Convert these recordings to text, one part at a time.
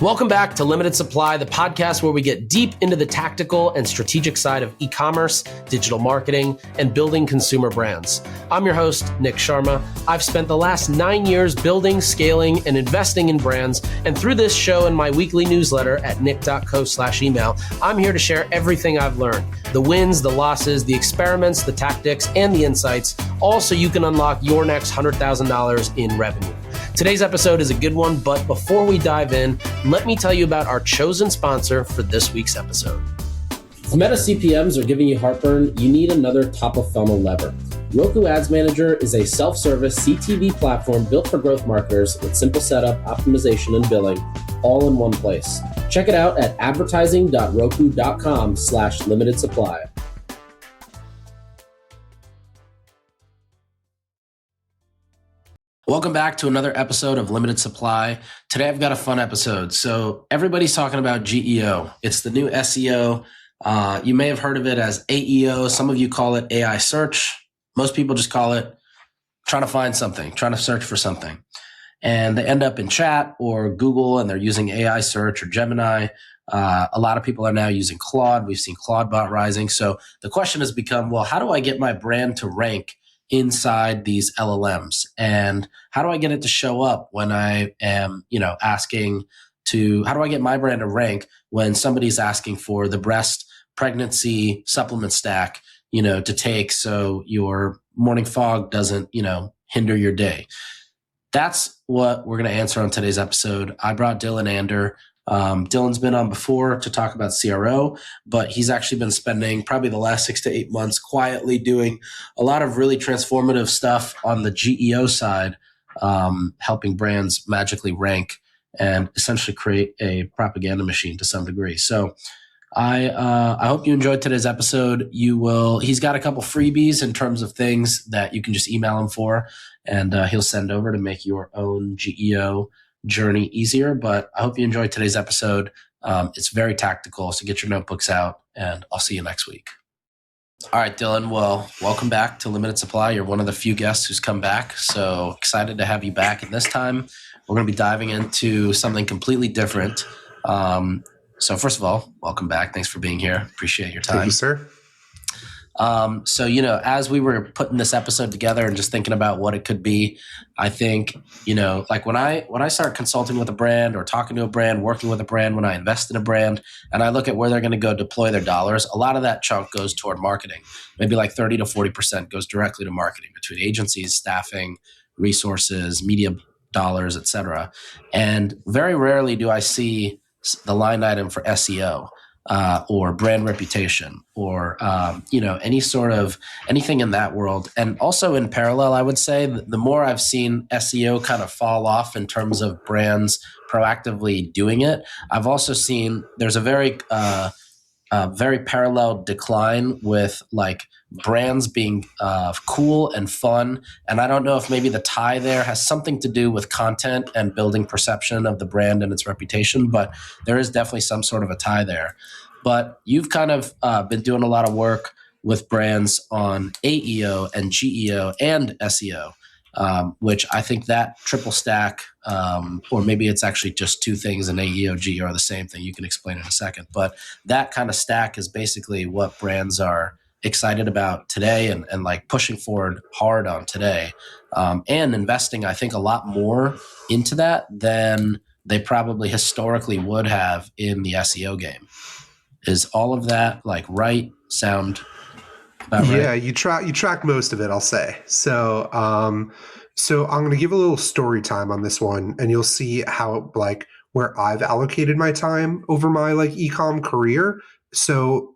Welcome back to Limited Supply, the podcast where we get deep into the tactical and strategic side of e-commerce, digital marketing, and building consumer brands. I'm your host, Nik Sharma. I've spent the last 9 years building, scaling, and investing in brands. And through this show and my weekly newsletter at nik.co/email, I'm here to share everything I've learned, the wins, the losses, the experiments, the tactics, and the insights, all so you can unlock your next $100,000 in revenue. Today's episode is a good one, but before we dive in, let me tell you about our chosen sponsor for this week's episode. If Meta CPMs are giving you heartburn, you need another top-of-funnel lever. Roku Ads Manager is a self-service CTV platform built for growth marketers with simple setup, optimization, and billing, all in one place. Check it out at advertising.roku.com/limited supply. Welcome back to another episode of Limited Supply. Today I've got a fun episode. So everybody's talking about GEO. It's the new SEO. You may have heard of it as AEO. Some of you call it AI search. Most people just call it trying to find something, trying to search for something. And they end up in chat or Google and they're using AI search or Gemini. A lot of people are now using Claude. We've seen Claudebot rising. So the question has become, well, how do I get my brand to rank inside these LLMs? And how do I get it to show up when I am, asking to, how do I get my brand to rank when somebody's asking for the breast pregnancy supplement stack, to take so your morning fog doesn't, hinder your day? That's what we're going to answer on today's episode. I brought Dylan Ander. Dylan's been on before to talk about CRO, but he's actually been spending probably the last 6 to 8 months quietly doing a lot of really transformative stuff on the GEO side, helping brands magically rank and essentially create a propaganda machine to some degree. So I hope you enjoyed today's episode. He's got a couple freebies in terms of things that you can just email him for, and he'll send over to make your own GEO journey easier. But I hope you enjoyed today's episode. It's very tactical, so get your notebooks out, and I'll see you next week. All right, Dylan. Well, welcome back to Limited Supply. You're one of the few guests who's come back, so excited to have you back. And this time, we're going to be diving into something completely different. So first of all, welcome back. Thanks for being here. Appreciate your time. Thank you, sir. So, as we were putting this episode together and just thinking about what it could be, I think, like when I start consulting with a brand or talking to a brand, working with a brand, when I invest in a brand and I look at where they're going to go deploy their dollars, a lot of that chunk goes toward marketing. Maybe like 30 to 40% goes directly to marketing between agencies, staffing, resources, media dollars, et cetera. And very rarely do I see the line item for SEO. Or brand reputation, or anything in that world. And also in parallel, I would say the more I've seen SEO kind of fall off in terms of brands proactively doing it, I've also seen there's a very parallel decline with like brands being cool and fun. And I don't know if maybe the tie there has something to do with content and building perception of the brand and its reputation, but there is definitely some sort of a tie there. But you've kind of been doing a lot of work with brands on AEO and GEO and SEO, which I think that triple stack, or maybe it's actually just two things in AEO, GEO are the same thing. You can explain in a second. But that kind of stack is basically what brands are excited about today and like pushing forward hard on today, and investing, I think, a lot more into that than they probably historically would have in the SEO game. Is all of that like right? Sound about right? Yeah, you track most of it, I'll say. So so I'm going to give a little story time on this one, and you'll see how like where I've allocated my time over my like ecom career. So,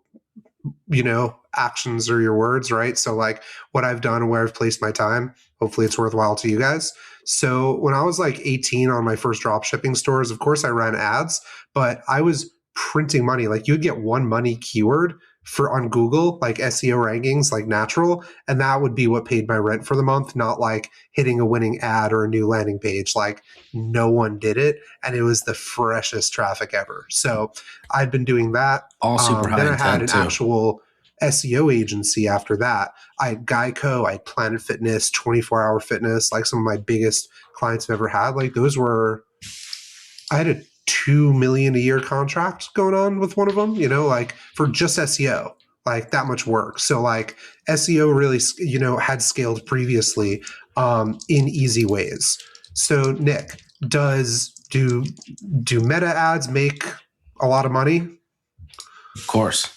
actions are your words, right? So like what I've done and where I've placed my time, hopefully it's worthwhile to you guys. So when I was like 18 on my first drop shipping stores, of course I ran ads, but I was printing money. Like you'd get one money keyword on Google, like SEO rankings, like natural, and that would be what paid my rent for the month, not like hitting a winning ad or a new landing page. Like no one did it, and it was the freshest traffic ever. So I'd been doing that. All super high Then I had an too. actual SEO agency after that. I had Geico, I had Planet Fitness, 24 Hour Fitness, like some of my biggest clients I've ever had. Like those were, I had a $2 million a year contract going on with one of them, like for just SEO, like that much work. So like SEO really, had scaled previously in easy ways. So Nick, do meta ads make a lot of money? Of course.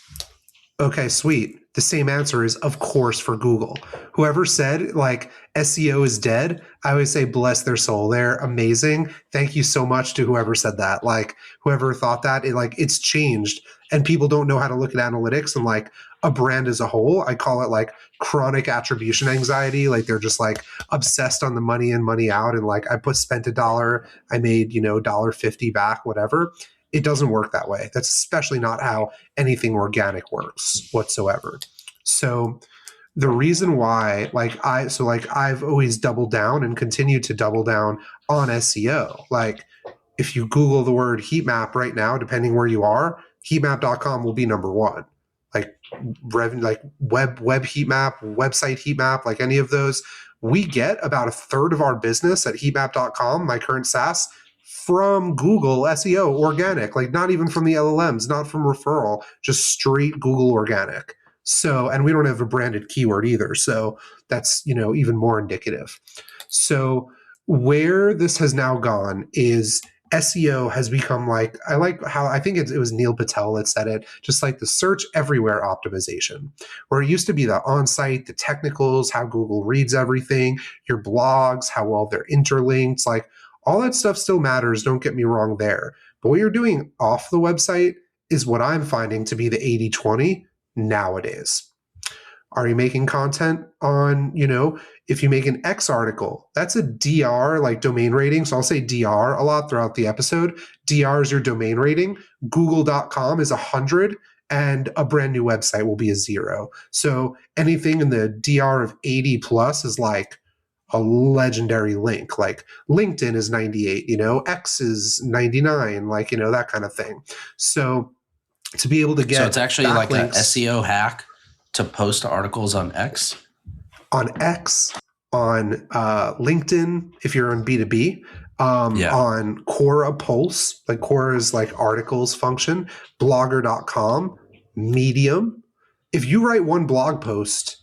Okay, sweet. The same answer is, of course, for Google. Whoever said like SEO is dead, I always say, bless their soul. They're amazing. Thank you so much to whoever said that. Like whoever thought that, it's changed, and people don't know how to look at analytics and like a brand as a whole. I call it like chronic attribution anxiety. Like they're just like obsessed on the money in, money out, and like I spent $1, I made $1.50 back, whatever. It doesn't work that way. That's especially not how anything organic works whatsoever. So the reason why I've always doubled down and continue to double down on SEO. Like if you Google the word heat map right now, depending where you are, heatmap.com will be number one. Like web heat map, website heat map, like any of those. We get about a third of our business at heatmap.com, my current SaaS, from Google SEO organic, like not even from the LLMs, not from referral, just straight Google organic. So, and we don't have a branded keyword either. So that's, even more indicative. So where this has now gone is SEO has become like, I like how I think it was Neil Patel that said it, just like the search everywhere optimization, where it used to be the on-site, the technicals, how Google reads everything, your blogs, how well they're interlinked, like all that stuff still matters, don't get me wrong there. But what you're doing off the website is what I'm finding to be the 80-20 nowadays. Are you making content on, if you make an X article, that's a DR, like domain rating. So I'll say DR a lot throughout the episode. DR is your domain rating. Google.com is 100, and a brand new website will be a 0. So anything in the DR of 80 plus is like a legendary link. Like LinkedIn is 98, X is 99, like, that kind of thing. So to be able to get, so it's actually like an backlinks SEO hack to post articles on X? On X, on LinkedIn, if you're on B2B, on Quora Pulse, like Quora is like articles function, blogger.com, Medium. If you write one blog post,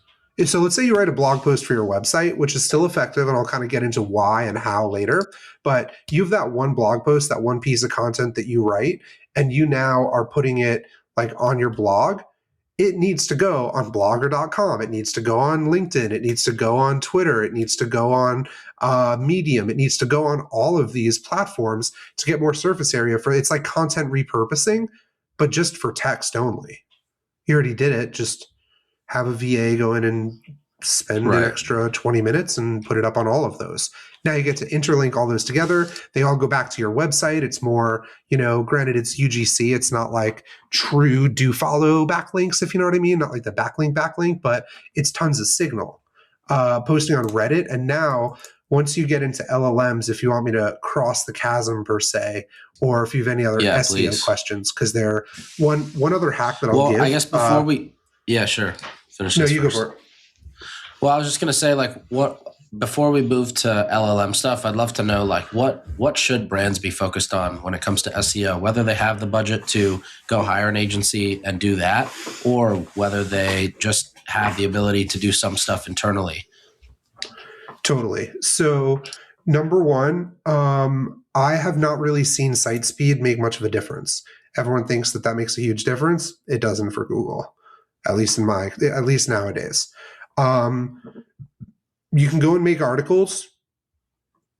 so let's say you write a blog post for your website, which is still effective, and I'll kind of get into why and how later, but you have that one blog post, that one piece of content that you write, and you now are putting it like on your blog. It needs to go on blogger.com. It needs to go on LinkedIn. It needs to go on Twitter. It needs to go on Medium. It needs to go on all of these platforms to get more surface area for it's like content repurposing, but just for text only. You already did it. Just have a VA go in and spend an extra 20 minutes and put it up on all of those. Now you get to interlink all those together. They all go back to your website. It's more, granted it's UGC. It's not like true do follow backlinks, if you know what I mean. Not like the backlink, but it's tons of signal. Posting on Reddit. And now once you get into LLMs, if you want me to cross the chasm per se, or if you have any other SEO questions, because they're one other hack that I'll give. I guess before sure. Finish this you first. Go for it. Well, I was just going to say, before we move to LLM stuff, I'd love to know, what should brands be focused on when it comes to SEO, whether they have the budget to go hire an agency and do that, or whether they just have the ability to do some stuff internally. Totally. So number one, I have not really seen site speed make much of a difference. Everyone thinks that makes a huge difference. It doesn't for Google, at least nowadays. You can go and make articles.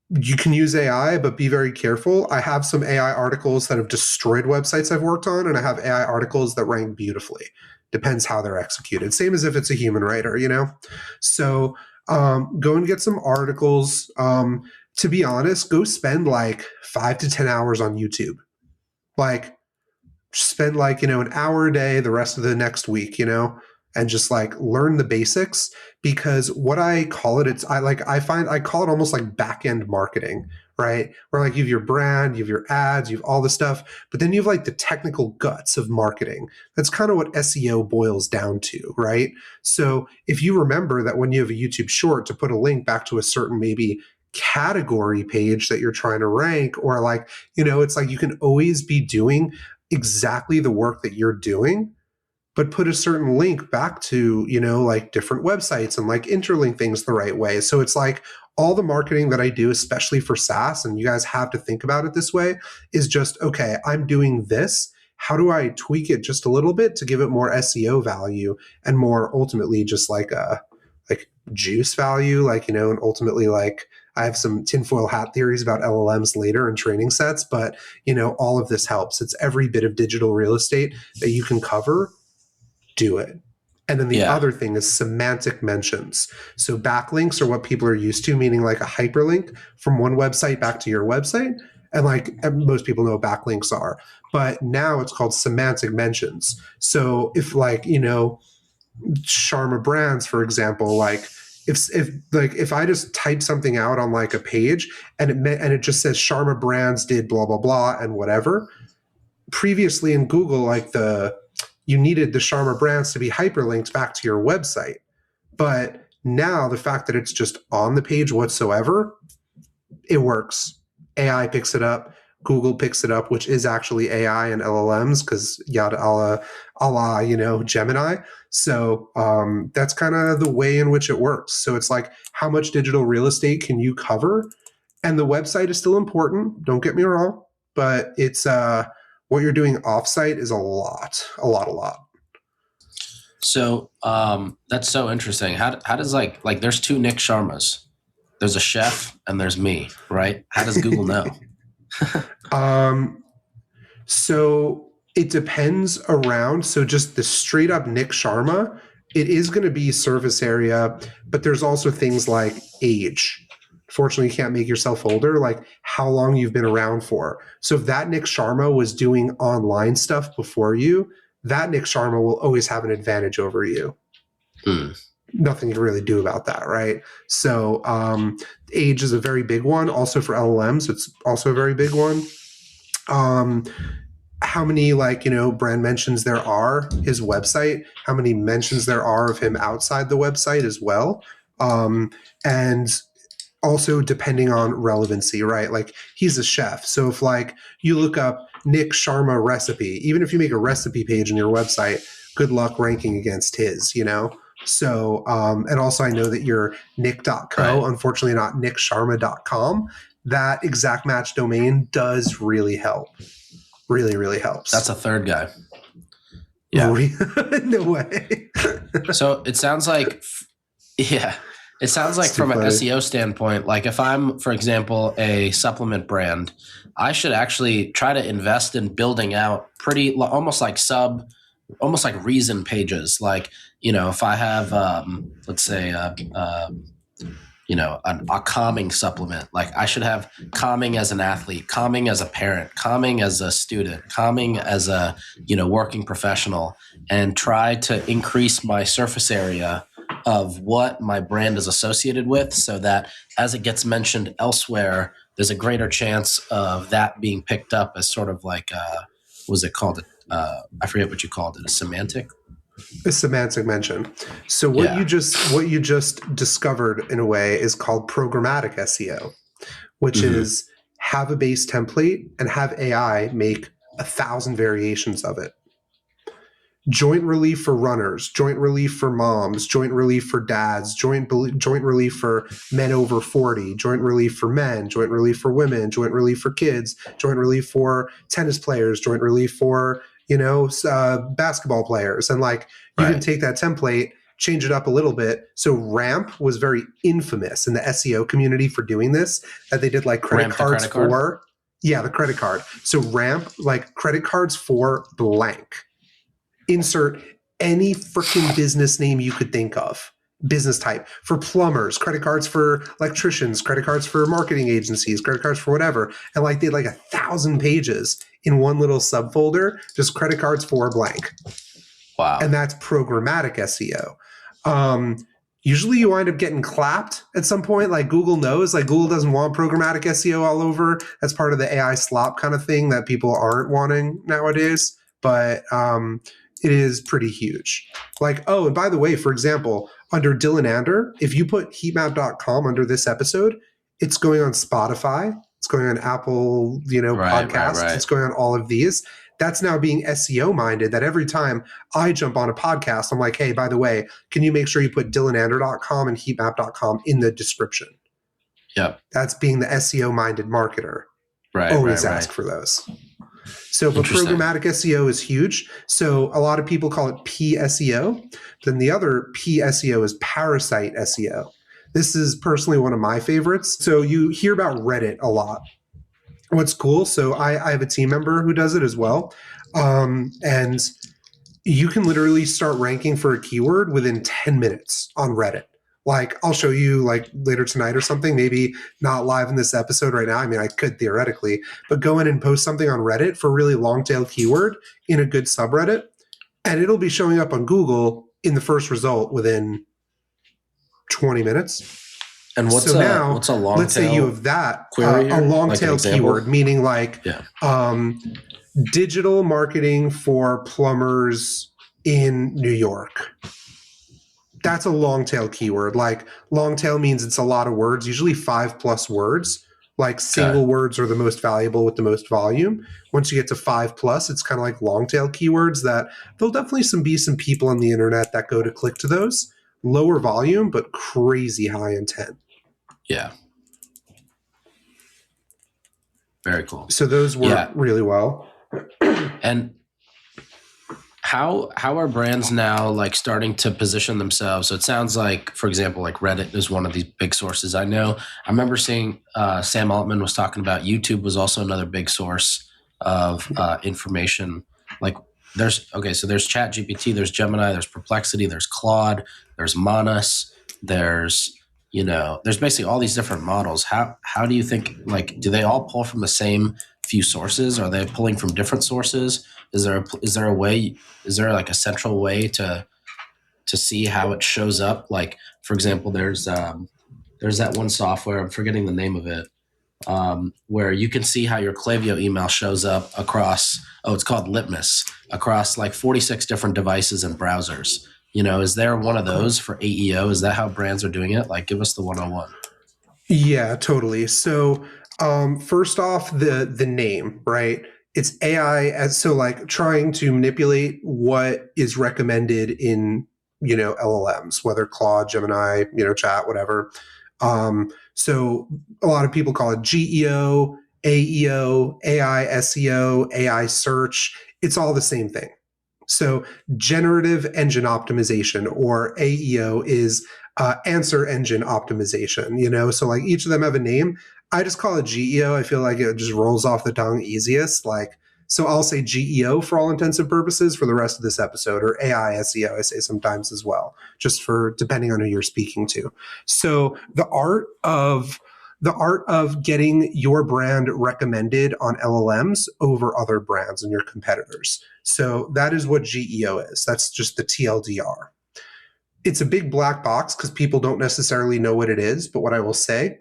You can use AI, but be very careful. I have some AI articles that have destroyed websites I've worked on, and I have AI articles that rank beautifully. Depends how they're executed. Same as if it's a human writer, So go and get some articles. To be honest, go spend like 5 to 10 hours on YouTube. Like spend an hour a day the rest of the next week, and just like learn the basics, because what I call it, I call it almost like back-end marketing, right? Where like you have your brand, you have your ads, you have all the stuff, but then you have like the technical guts of marketing. That's kind of what SEO boils down to, right? So if you remember that when you have a YouTube short, to put a link back to a certain maybe category page that you're trying to rank, or like, it's like you can always be doing exactly the work that you're doing, but put a certain link back to, like different websites and like interlink things the right way. So it's like all the marketing that I do, especially for SaaS, and you guys have to think about it this way, is just, okay, I'm doing this. How do I tweak it just a little bit to give it more SEO value and more ultimately just like juice value, like, and ultimately like I have some tinfoil hat theories about LLMs later and training sets, but all of this helps. It's every bit of digital real estate that you can cover, do it. And then the other thing is semantic mentions. So backlinks are what people are used to, meaning like a hyperlink from one website back to your website. And like most people know what backlinks are, but now it's called semantic mentions. So if like, Sharma brands, for example, like if I just type something out on like a page and it just says Sharma brands did blah, blah, blah, and whatever, previously in Google, like you needed the Sharma brands to be hyperlinked back to your website. But now the fact that it's just on the page whatsoever, it works. AI picks it up. Google picks it up, which is actually AI and LLMs, because yada a la, Gemini. So that's kind of the way in which it works. So it's like, how much digital real estate can you cover? And the website is still important. Don't get me wrong, but it's what you're doing offsite is a lot. So that's so interesting. How does like there's two Nik Sharmas. There's a chef and there's me, right? How does Google know? So it depends around. So just the straight up Nik Sharma, it is going to be surface area, but there's also things like age. Fortunately, you can't make yourself older, like how long you've been around for. So if that Nik Sharma was doing online stuff before you, that Nik Sharma will always have an advantage over you. Nothing you can really do about that, right? So age is a very big one. Also for LLMs, it's also a very big one. How many brand mentions there are, his website, how many mentions there are of him outside the website as well. And also depending on relevancy, right? Like he's a chef. So if like you look up Nik Sharma recipe, even if you make a recipe page on your website, good luck ranking against his, So, and also I know that your nick.co, Right. unfortunately not nicksharma.com, that exact match domain does really help. Really, really helps. That's a third guy. Yeah. No way. So it sounds like, it sounds like from an SEO standpoint, like if I'm, for example, a supplement brand, I should actually try to invest in building out almost like reason pages. Like, if I have, let's say, a calming supplement, like I should have calming as an athlete, calming as a parent, calming as a student, calming as a, working professional, and try to increase my surface area of what my brand is associated with, so that as it gets mentioned elsewhere, there's a greater chance of that being picked up as sort of like, what was it called? I forget what you called it, a semantic? A semantic mention. So what you just discovered in a way is called programmatic SEO, which is have a base template and have AI make 1,000 variations of it. Joint relief for runners, joint relief for moms, joint relief for dads, joint relief for men over 40, joint relief for men, joint relief for women, joint relief for kids, joint relief for tennis players, joint relief for basketball players. And like you can take that template, change it up a little bit. So RAMP was very infamous in the SEO community for doing this, that they did like credit cards for, the credit card. So RAMP, like credit cards for blank. Insert any freaking business name you could think of, business type, for plumbers, credit cards for electricians, credit cards for marketing agencies, credit cards for whatever. And like they had like 1,000 pages in one little subfolder, just credit cards for blank. Wow. And that's programmatic SEO. Usually you wind up getting clapped at some point. Like Google knows, like Google doesn't want programmatic SEO all over. That's part of the AI slop kind of thing that people aren't wanting nowadays. But it is pretty huge. Like, oh, and by the way, for example, under Dylan Ander, if you put heatmap.com under this episode, It's going on Spotify. It's going on Apple, podcasts. It's going on all of these. That's now being SEO minded, that every time I jump on a podcast, I'm like, hey, by the way, can you make sure you put dylanander.com and heatmap.com in the description? Yep. That's being the SEO minded marketer. Right. Always ask for those. So, but programmatic SEO is huge. So a lot of people call it PSEO. Then the other PSEO is parasite SEO. This is personally one of my favorites. So you hear about Reddit a lot. What's cool, so I have a team member who does it as well. And you can literally start ranking for a keyword within 10 minutes on Reddit. Like, I'll show you like later tonight or something, maybe not live in this episode right now. I mean, I could theoretically, but go in and post something on Reddit for a really long tail keyword in a good subreddit, and it'll be showing up on Google in the first result within 20 minutes. And what's a long let's tail say you have that query a long like tail keyword, meaning like digital marketing for plumbers in New York. That's a long tail keyword. Like, long tail means it's a lot of words, usually 5+ words. Like, single words are the most valuable with the most volume. Once you get to 5+, it's kind of like long tail keywords that there'll definitely be some people on the internet that go to click to those. Lower volume, but crazy high intent. Yeah. Very cool. So those work really well. And how are brands now like starting to position themselves? So it sounds like, for example, like Reddit is one of these big sources. I know. I remember seeing Sam Altman was talking about YouTube was also another big source of information. Like there's ChatGPT, there's Gemini, there's Perplexity, there's Claude, there's Manus, there's basically all these different models. How do you think, like, do they all pull from the same few sources? Are they pulling from different sources? Is there like a central way to see how it shows up? Like, for example, there's that one software, I'm forgetting the name of it, where you can see how your Klaviyo email shows up across, it's called Litmus, across like 46 different devices and browsers. Is there one of those for AEO? Is that how brands are doing it? Like, give us the 101. Yeah, totally. So first off, the name, right? It's AI so like trying to manipulate what is recommended in, LLMs, whether Claude, Gemini, chat, whatever. So a lot of people call it GEO, AEO, AI SEO, AI search. It's all the same thing. So generative engine optimization, or AEO, is answer engine optimization, so like each of them have a name. I just call it GEO. I feel like it just rolls off the tongue easiest. So I'll say GEO for all intents and purposes for the rest of this episode, or AI SEO I say sometimes as well, just for depending on who you're speaking to. So the art of getting your brand recommended on LLMs over other brands and your competitors. So that is what GEO is. That's just the TLDR. It's a big black box because people don't necessarily know what it is. But what I will say,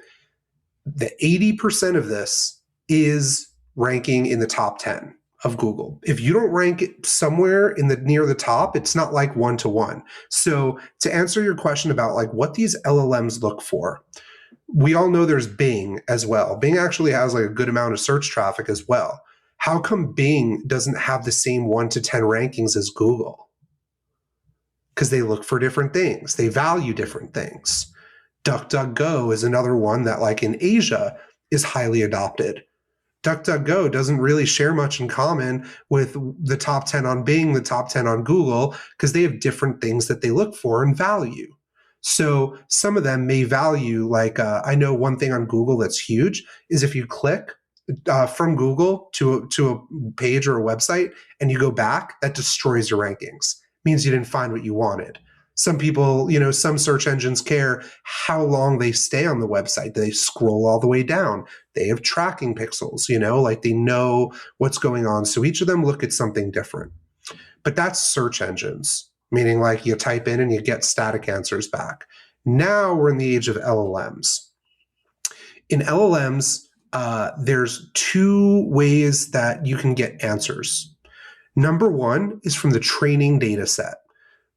the 80% of this is ranking in the top 10 of Google. If you don't rank it somewhere near the top, it's not like 1-to-1. So to answer your question about like what these LLMs look for, we all know there's Bing as well. Bing actually has like a good amount of search traffic as well. How come Bing doesn't have the same 1-to-10 rankings as Google? Because they look for different things. They value different things. DuckDuckGo is another one that, like in Asia, is highly adopted. DuckDuckGo doesn't really share much in common with the top 10 on Bing, the top 10 on Google, because they have different things that they look for and value. So some of them may value, like I know one thing on Google that's huge is if you click from Google to a page or a website and you go back, that destroys your rankings. Means you didn't find what you wanted. Some people, some search engines care how long they stay on the website. They scroll all the way down. They have tracking pixels, like they know what's going on. So each of them look at something different. But that's search engines, meaning like you type in and you get static answers back. Now we're in the age of LLMs. In LLMs, there's two ways that you can get answers. Number one is from the training data set.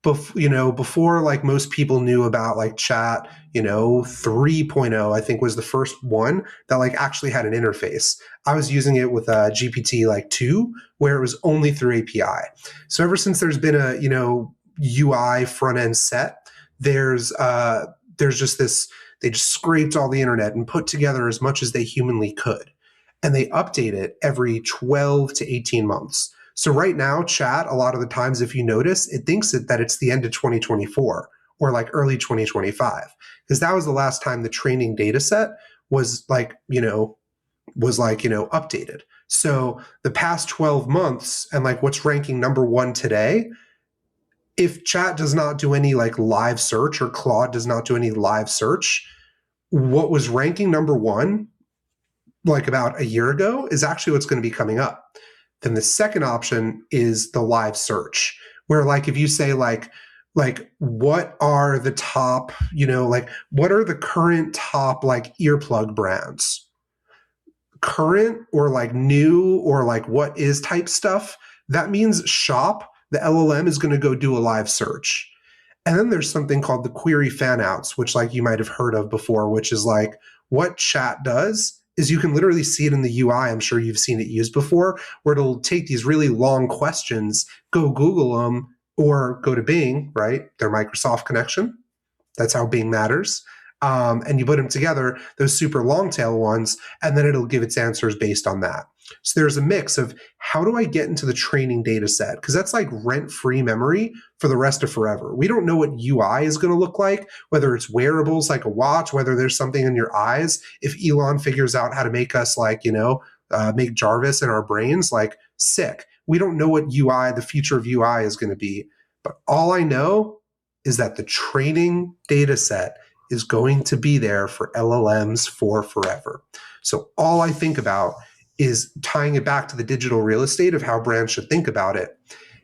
before like most people knew about like chat, 3.0, I think was the first one that like actually had an interface. I was using it with GPT like 2, where it was only through API. So ever since there's been a, UI front end set, there's just this, they just scraped all the internet and put together as much as they humanly could. And they update it every 12 to 18 months. So right now, chat, a lot of the times, if you notice, it thinks that it's the end of 2024 or like early 2025, because that was the last time the training data set was updated. So the past 12 months and like what's ranking number one today, if chat does not do any like live search or Claude does not do any live search, what was ranking number one like about a year ago is actually what's going to be coming up. Then the second option is the live search, where like if you say like what are the top, what are the current top like earplug brands? Current or like new or like what is type stuff, that means shop, the LLM is going to go do a live search. And then there's something called the query fanouts, which like you might have heard of before, which is like what chat does is you can literally see it in the UI. I'm sure you've seen it used before, where it'll take these really long questions, go Google them, or go to Bing, right? Their Microsoft connection. That's how Bing matters. And you put them together, those super long tail ones, and then it'll give its answers based on that. So there's a mix of how do I get into the training data set? Because that's like rent-free memory for the rest of forever. We don't know what UI is going to look like, whether it's wearables like a watch, whether there's something in your eyes. If Elon figures out how to make us like, make Jarvis in our brains, like sick. We don't know what UI, the future of UI is going to be. But all I know is that the training data set is going to be there for LLMs for forever. So all I think about is tying it back to the digital real estate of how brands should think about it.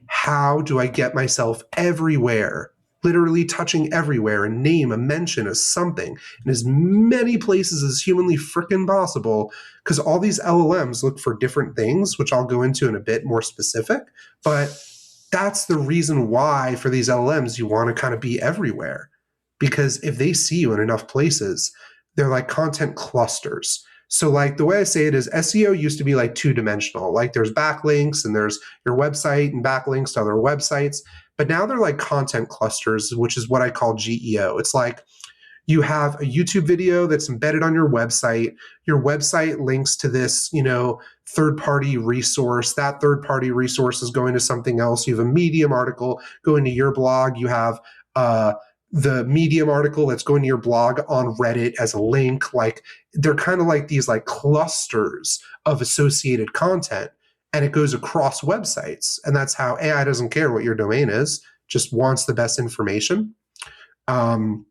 How do I get myself everywhere, literally touching everywhere, and name a mention of something in as many places as humanly frickin' possible? Because all these LLMs look for different things, which I'll go into in a bit more specific. But that's the reason why for these LLMs, you want to kind of be everywhere. Because if they see you in enough places, they're like content clusters. So like the way I say it is SEO used to be like two-dimensional. Like there's backlinks and there's your website and backlinks to other websites. But now they're like content clusters, which is what I call GEO. It's like you have a YouTube video that's embedded on your website. Your website links to this, third-party resource. That third-party resource is going to something else. You have a Medium article going to your blog. You have the Medium article that's going to your blog on Reddit as a link. Like they're kind of like these like clusters of associated content, and it goes across websites. And that's how AI doesn't care what your domain is, just wants the best information. And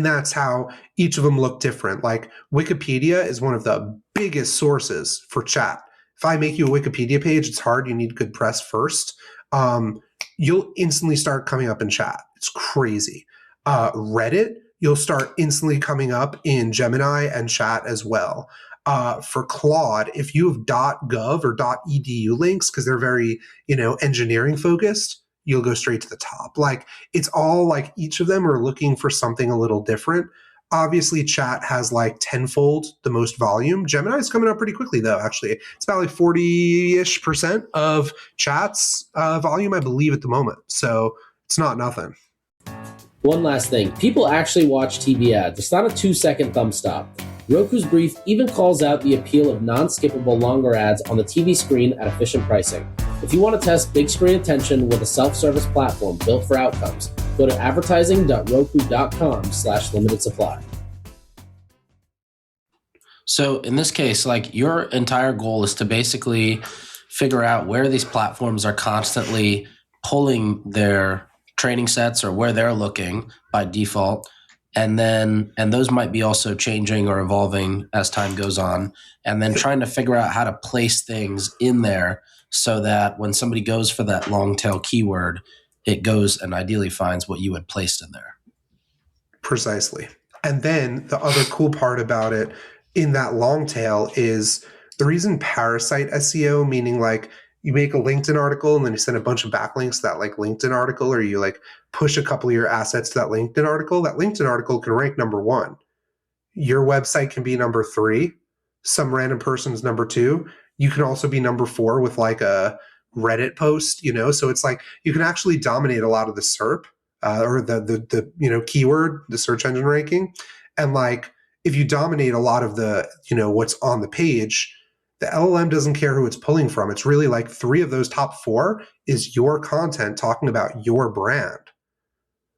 that's how each of them look different. Like Wikipedia is one of the biggest sources for chat. If I make you a Wikipedia page, it's hard. You need good press first. You'll instantly start coming up in chat. It's crazy. Reddit, you'll start instantly coming up in Gemini and chat as well. For Claude, if you have .gov or .edu links, because they're very, engineering focused, you'll go straight to the top. Like it's all like each of them are looking for something a little different. Obviously, chat has like tenfold the most volume. Gemini is coming up pretty quickly, though, actually. It's about like 40-ish% of chat's volume, I believe, at the moment. So it's not nothing. One last thing. People actually watch TV ads. It's not a 2-second thumb stop. Roku's brief even calls out the appeal of non-skippable longer ads on the TV screen at efficient pricing. If you want to test big screen attention with a self-service platform built for outcomes, go to advertising.roku.com/limited supply. So in this case, like your entire goal is to basically figure out where these platforms are constantly pulling their training sets or where they're looking by default. And those might be also changing or evolving as time goes on. And then trying to figure out how to place things in there so that when somebody goes for that long tail keyword, it goes and ideally finds what you had placed in there. Precisely. And then the other cool part about it in that long tail is the reason parasite SEO, meaning like you make a LinkedIn article and then you send a bunch of backlinks to that like LinkedIn article, or you like push a couple of your assets to that LinkedIn article can rank number 1. Your website can be number 3. Some random person's number 2. You can also be number 4 with like a Reddit post, so it's like you can actually dominate a lot of the SERP or the keyword, the search engine ranking. And like, if you dominate a lot of the, what's on the page, the LLM doesn't care who it's pulling from. It's really like 3 of those top 4 is your content talking about your brand.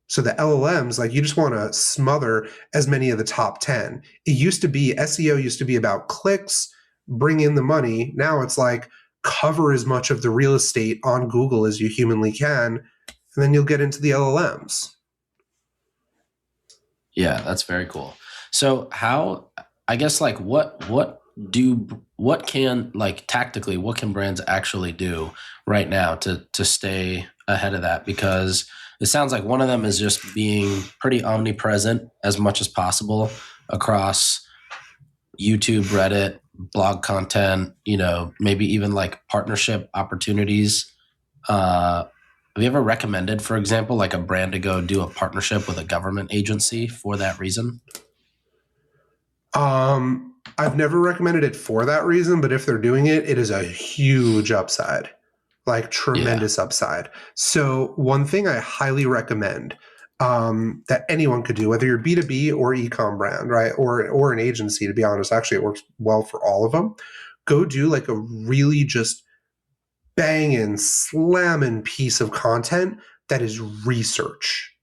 So the LLMs, like, you just want to smother as many of the top 10. It used to be, SEO used to be about clicks, bring in the money. Now it's like, cover as much of the real estate on Google as you humanly can, and then you'll get into the LLMs. Yeah, that's very cool. So how, I guess, like what can, like, tactically, what can brands actually do right now to stay ahead of that? Because it sounds like one of them is just being pretty omnipresent as much as possible across YouTube, Reddit, blog content, maybe even like partnership opportunities. Have you ever recommended, for example, like a brand to go do a partnership with a government agency for that reason? I've never recommended it for that reason, but if they're doing it, it is a huge upside, like tremendous upside. So one thing I highly recommend that anyone could do, whether you're B2B or ecom brand, right, or an agency, to be honest, actually it works well for all of them. Go do like a really just banging, slamming piece of content that is research.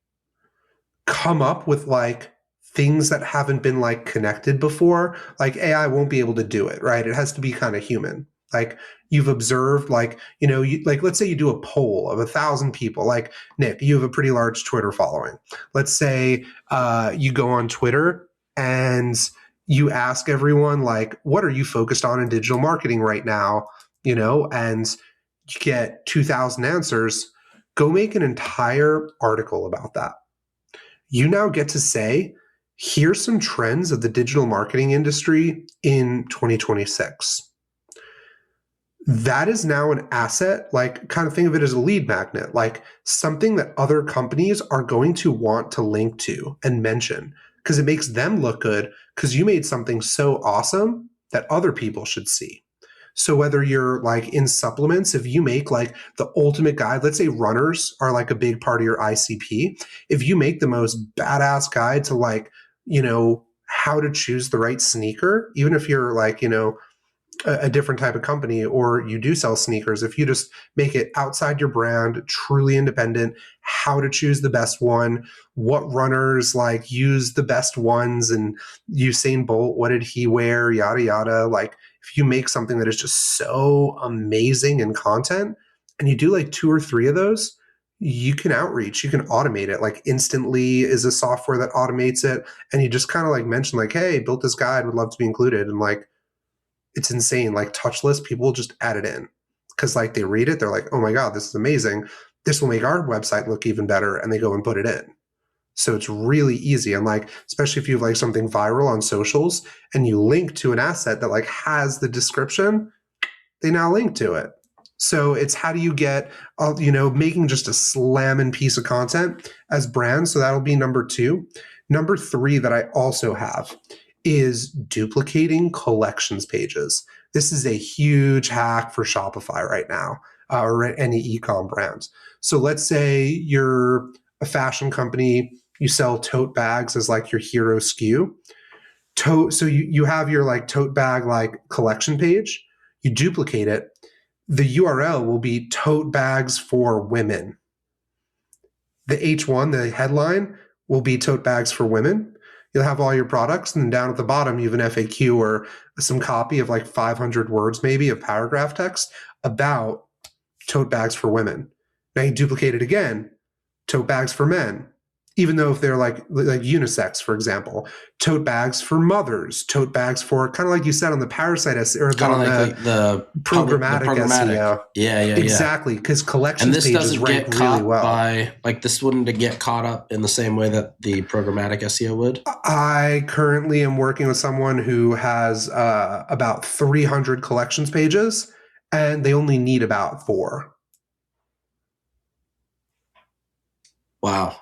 Come up with like things that haven't been like connected before. Like AI won't be able to do it, right? It has to be kind of human. Like you've observed, like, like let's say you do a poll of 1,000 people. Like Nick, you have a pretty large Twitter following. Let's say you go on Twitter and you ask everyone, like, what are you focused on in digital marketing right now? And you get 2,000 answers. Go make an entire article about that. You now get to say, here's some trends of the digital marketing industry in 2026. That is now an asset, like, kind of think of it as a lead magnet, like something that other companies are going to want to link to and mention because it makes them look good because you made something so awesome that other people should see. So whether you're like in supplements, if you make like the ultimate guide, let's say runners are like a big part of your ICP. If you make the most badass guide to like, how to choose the right sneaker, even if you're like, a different type of company or you do sell sneakers, if you just make it outside your brand, truly independent, how to choose the best one, what runners like use the best ones, and Usain Bolt, what did he wear, yada, yada. Like if you make something that is just so amazing in content and you do like 2 or 3 of those, you can outreach, you can automate it. Like Instantly is a software that automates it. And you just kind of like mention like, hey, built this guide, would love to be included. And like, it's insane. Like touchless, people just add it in because like they read it, they're like, oh my God, this is amazing. This will make our website look even better. And they go and put it in. So it's really easy. And like, especially if you have like something viral on socials and you link to an asset that like has the description, they now link to it. So it's how do you get, making just a slamming piece of content as brands. So that'll be number 2. Number 3 that I also have is duplicating collections pages. This is a huge hack for Shopify right now, or any ecom brands. So let's say you're a fashion company, you sell tote bags as like your hero SKU. So you have your like tote bag like collection page, you duplicate it. The URL will be tote bags for women. The H1, the headline, will be tote bags for women. You'll have all your products, and then down at the bottom, you have an FAQ or some copy of like 500 words, maybe, of paragraph text about tote bags for women. Now you duplicate it again, tote bags for men, even though if they're like unisex, for example, tote bags for mothers, tote bags for kind of like you said on the parasite SEO or Kind of like the programmatic SEO. Yeah. Exactly, because collections And this pages doesn't rank get really caught well. by, like, this wouldn't get caught up in the same way that the programmatic SEO would. I currently am working with someone who has about 300 collections pages, and they only need about 4. Wow.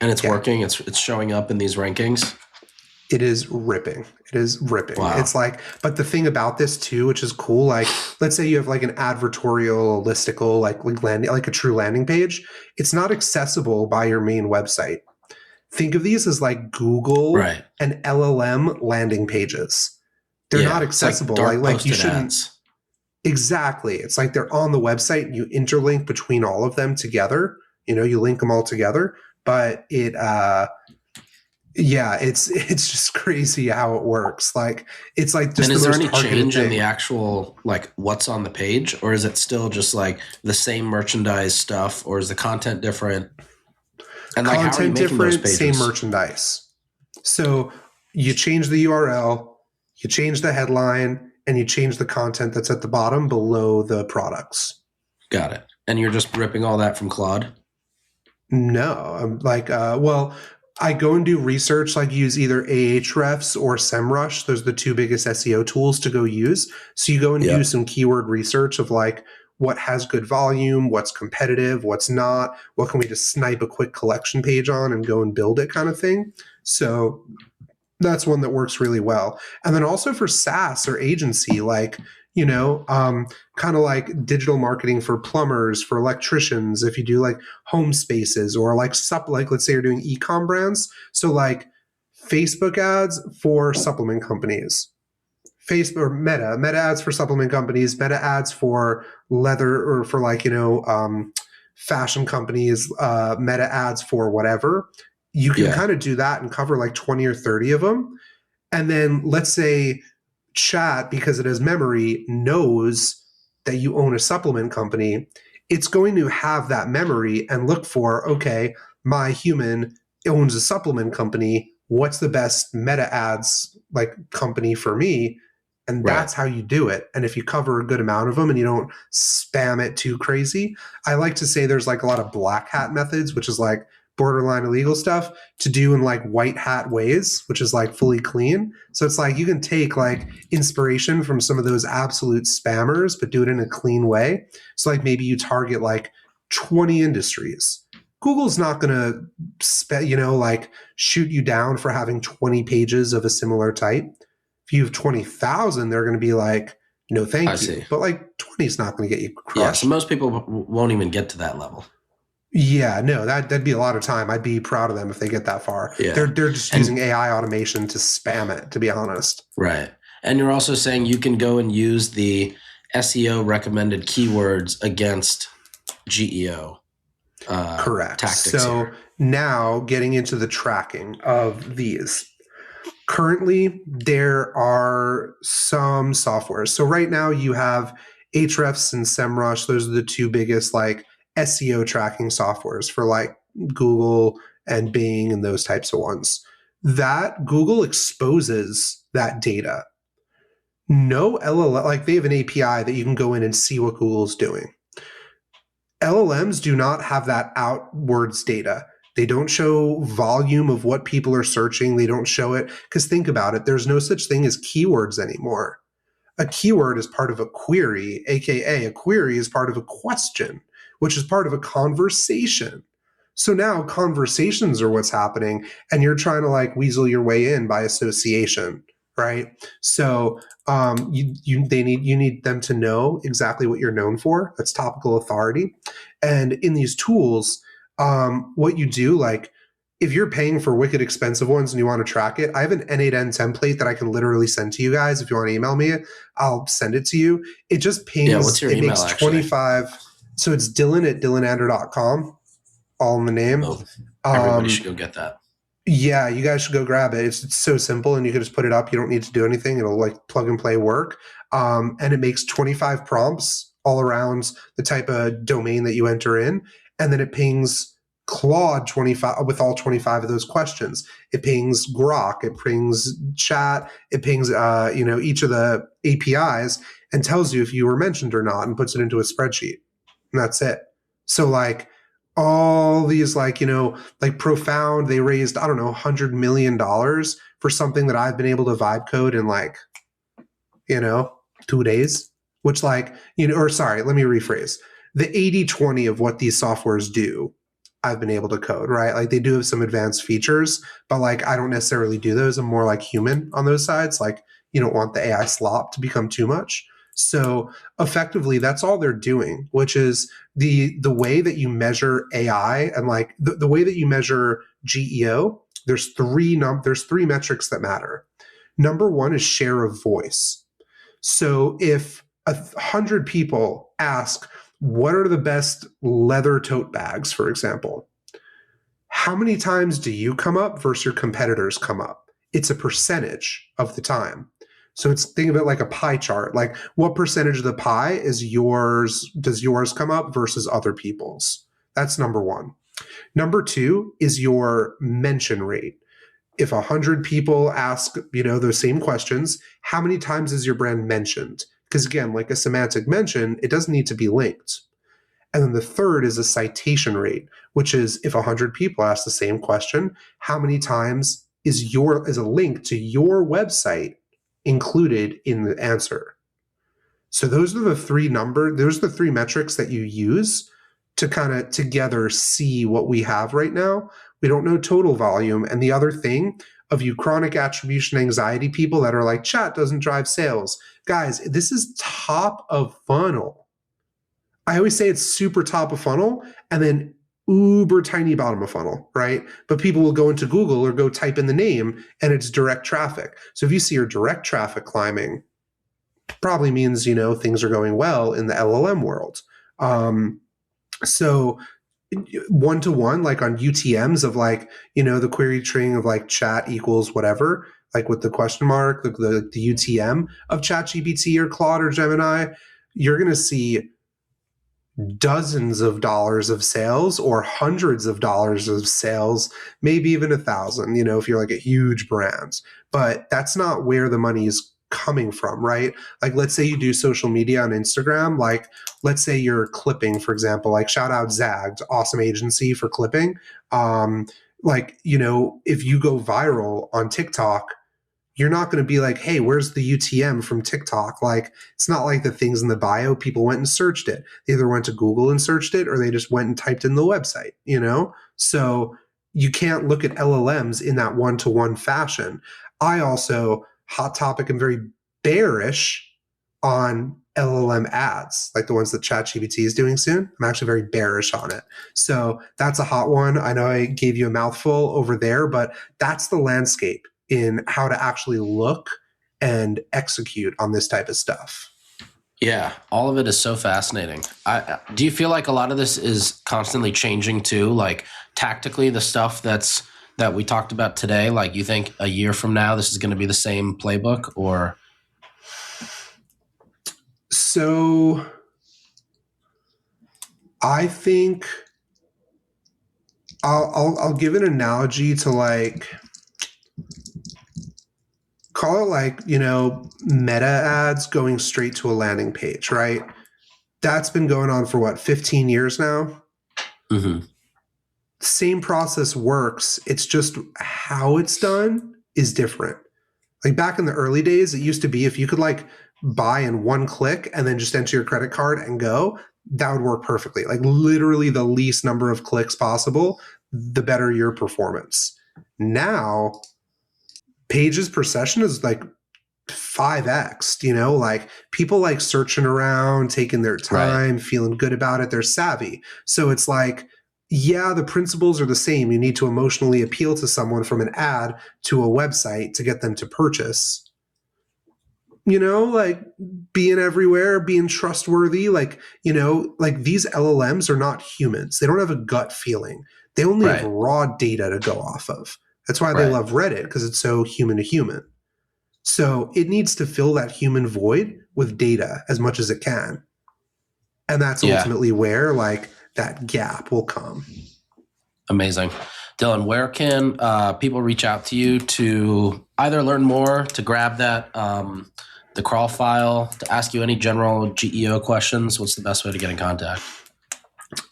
And it's Yeah. working. It's showing up in these rankings. It is ripping. It is ripping. Wow. It's like, but the thing about this too, which is cool, like let's say you have like an advertorial, listicle, like landing, like a true landing page. It's not accessible by your main website. Think of these as like Google Right. and LLM landing pages. They're not Yeah. It's like accessible. dark Like you posted shouldn't. ads. Exactly. It's like they're on the website and you interlink between all of them together. You link them all together, but yeah, it's just crazy how it works. Like it's like just And the is there most any targeted change in thing. the actual, like what's on the page, or is it still just like the same merchandise stuff, or is the content different? And like, how are you Content making those different, same pages? merchandise. So you change the URL, you change the headline, and you change the content that's at the bottom below the products. Got it. And you're just ripping all that from Claude? No, I'm like, well, I go and do research, like use either Ahrefs or SEMrush. Those are the two biggest SEO tools to go use. So you go and do Yep. some keyword research of like what has good volume, what's competitive, what's not, what can we just snipe a quick collection page on and go and build it kind of thing. So that's one that works really well. And then also for SaaS or agency, like, kind of like digital marketing for plumbers, for electricians, if you do like home spaces or like let's say you're doing ecom brands. So like Facebook ads for supplement companies, Facebook or meta ads for supplement companies, meta ads for leather or for fashion companies, meta ads for whatever. You can Yeah. kind of do that and cover like 20 or 30 of them. And then let's say chat, because it has memory, knows that you own a supplement company. It's going to have that memory and look for, okay, my human owns a supplement company. What's the best meta ads like company for me? And Right. that's how you do it. And if you cover a good amount of them and you don't spam it too crazy, I like to say there's like a lot of black hat methods, which is like borderline illegal stuff to do in like white hat ways, which is like fully clean. So it's like you can take like inspiration from some of those absolute spammers, but do it in a clean way. So like maybe you target like 20 industries. Google's not going to, like shoot you down for having 20 pages of a similar type. If you have 20,000, they're going to be like, no, I thank you. see. But like 20 is not going to get you Yeah. So crushed. most people won't even get to that level. Yeah, no, that'd be a lot of time. I'd be proud of them if they get that far. Yeah. They're just using And AI automation to spam it, to be honest. right. And you're also saying you can go and use the SEO recommended keywords against GEO Correct. tactics So here. now getting into the tracking of these. Currently, there are some softwares. So right now you have Ahrefs and SEMrush. Those are the two biggest like SEO tracking softwares for like Google and Bing and those types of ones. That Google exposes that data. No LLM, like they have an API that you can go in and see what Google's doing. LLMs do not have that outwards data. They don't show volume of what people are searching. They don't show it. Because think about it, there's no such thing as keywords anymore. A keyword is part of a query, AKA a query is part of a question, which is part of a conversation. So now conversations are what's happening, and you're trying to like weasel your way in by association, right? So you need them to know exactly what you're known for. That's topical authority. And in these tools, what you do, like if you're paying for wicked expensive ones and you want to track it, I have an N8N template that I can literally send to you guys. If you want to email me, I'll send it to you. It just Yeah. What's pings, your it email makes actually? 25. So it's Dylan@dylanander.com, all in the name. Oh, everybody should go get that. Yeah, you guys should go grab it. It's so simple and you can just put it up. You don't need to do anything. It'll like plug and play work. And it makes 25 prompts all around the type of domain that you enter in. And then it pings Claude 25 with all 25 of those questions. It pings Grok, it pings chat, it pings each of the APIs and tells you if you were mentioned or not and puts it into a spreadsheet. And that's it. So like all these like Profound, they raised, I don't know, $100 million for something that I've been able to vibe code in like, 2 days, which like, or sorry, let me rephrase. The 80/20 of what these softwares do, I've been able to code, right? Like they do have some advanced features, but like I don't necessarily do those. I'm more like human on those sides. Like you don't want the AI slop to become too much. So effectively, that's all they're doing, which is the way that you measure AI and like the way that you measure GEO. There's three metrics that matter. Number one is share of voice. So if 100 people ask, what are the best leather tote bags, for example, how many times do you come up versus your competitors come up? It's a percentage of the time. So think of it like a pie chart. Like what percentage of the pie is yours, does yours come up versus other people's? That's number one. Number two is your mention rate. If 100 people ask, those same questions, how many times is your brand mentioned? Because again, like a semantic mention, it doesn't need to be linked. And then the third is a citation rate, which is if 100 people ask the same question, how many times is a link to your website included in the answer? So those are the three metrics that you use to kind of together see what we have right now. We don't know total volume. And the other thing of you chronic attribution anxiety people that are like, chat doesn't drive sales. Guys, this is top of funnel. I always say it's super top of funnel and then uber tiny bottom of funnel, right? But people will go into Google or go type in the name and it's direct traffic. So if you see your direct traffic climbing, probably means, things are going well in the LLM world. So one-to-one, like on UTMs of like, the query string of like chat equals whatever, like with the question mark, the UTM of ChatGPT or Claude or Gemini, you're going to see dozens of dollars of sales or hundreds of dollars of sales, maybe even 1,000, if you're like a huge brand. But that's not where the money is coming from, right? Like let's say you do social media on Instagram, like let's say you're clipping, for example, like shout out Zagged, awesome agency for clipping. If you go viral on TikTok, you're not going to be like, hey, where's the UTM from TikTok? Like, it's not like the things in the bio, people went and searched it. They either went to Google and searched it or they just went and typed in the website, So you can't look at LLMs in that one-to-one fashion. I also, hot topic, and very bearish on LLM ads, like the ones that ChatGPT is doing soon. I'm actually very bearish on it. So that's a hot one. I know I gave you a mouthful over there, but that's the landscape in how to actually look and execute on this type of stuff. Yeah, all of it is so fascinating. Do you feel like a lot of this is constantly changing too? Like tactically, the stuff that we talked about today, like you think a year from now, this is going to be the same playbook or? So I think I'll give an analogy to like, call it like, meta ads going straight to a landing page, right? That's been going on for what, 15 years now? Mm-hmm. Same process works. It's just how it's done is different. Like back in the early days, it used to be if you could like buy in one click and then just enter your credit card and go, that would work perfectly. Like literally the least number of clicks possible, the better your performance. Now, pages per session is like 5x, like people like searching around, taking their time, right, feeling good about it. They're savvy. So it's like, yeah, the principles are the same. You need to emotionally appeal to someone from an ad to a website to get them to purchase. Like being everywhere, being trustworthy, like these LLMs are not humans. They don't have a gut feeling. They only have raw data to go off of. That's why they love Reddit, because it's so human to human. So it needs to fill that human void with data as much as it can. And that's ultimately where like that gap will come. Amazing. Dylan, where can people reach out to you to either learn more, to grab that, the crawl file, to ask you any general GEO questions? What's the best way to get in contact?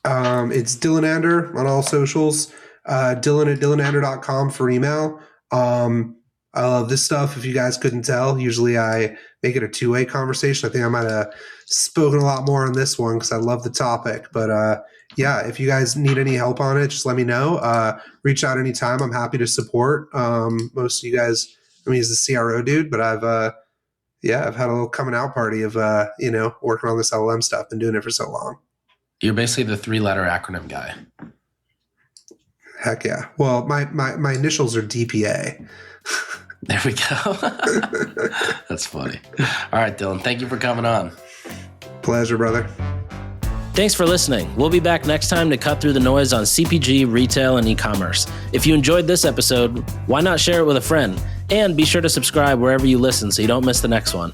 It's Dylan Ander on all socials. Dylan at dyllanander.com for email. I love this stuff. If you guys couldn't tell, usually I make it a two-way conversation. I think I might have spoken a lot more on this one because I love the topic. But yeah, if you guys need any help on it, just let me know. Reach out anytime. I'm happy to support. Most of you guys, I mean, he's the CRO dude, but I've had a little coming out party of, working on this LLM stuff. Been doing it for so long. You're basically the 3-letter acronym guy. Heck yeah. Well, my initials are DPA. There we go. That's funny. All right, Dylan, thank you for coming on. Pleasure, brother. Thanks for listening. We'll be back next time to cut through the noise on CPG, retail, and e-commerce. If you enjoyed this episode, why not share it with a friend? And be sure to subscribe wherever you listen so you don't miss the next one.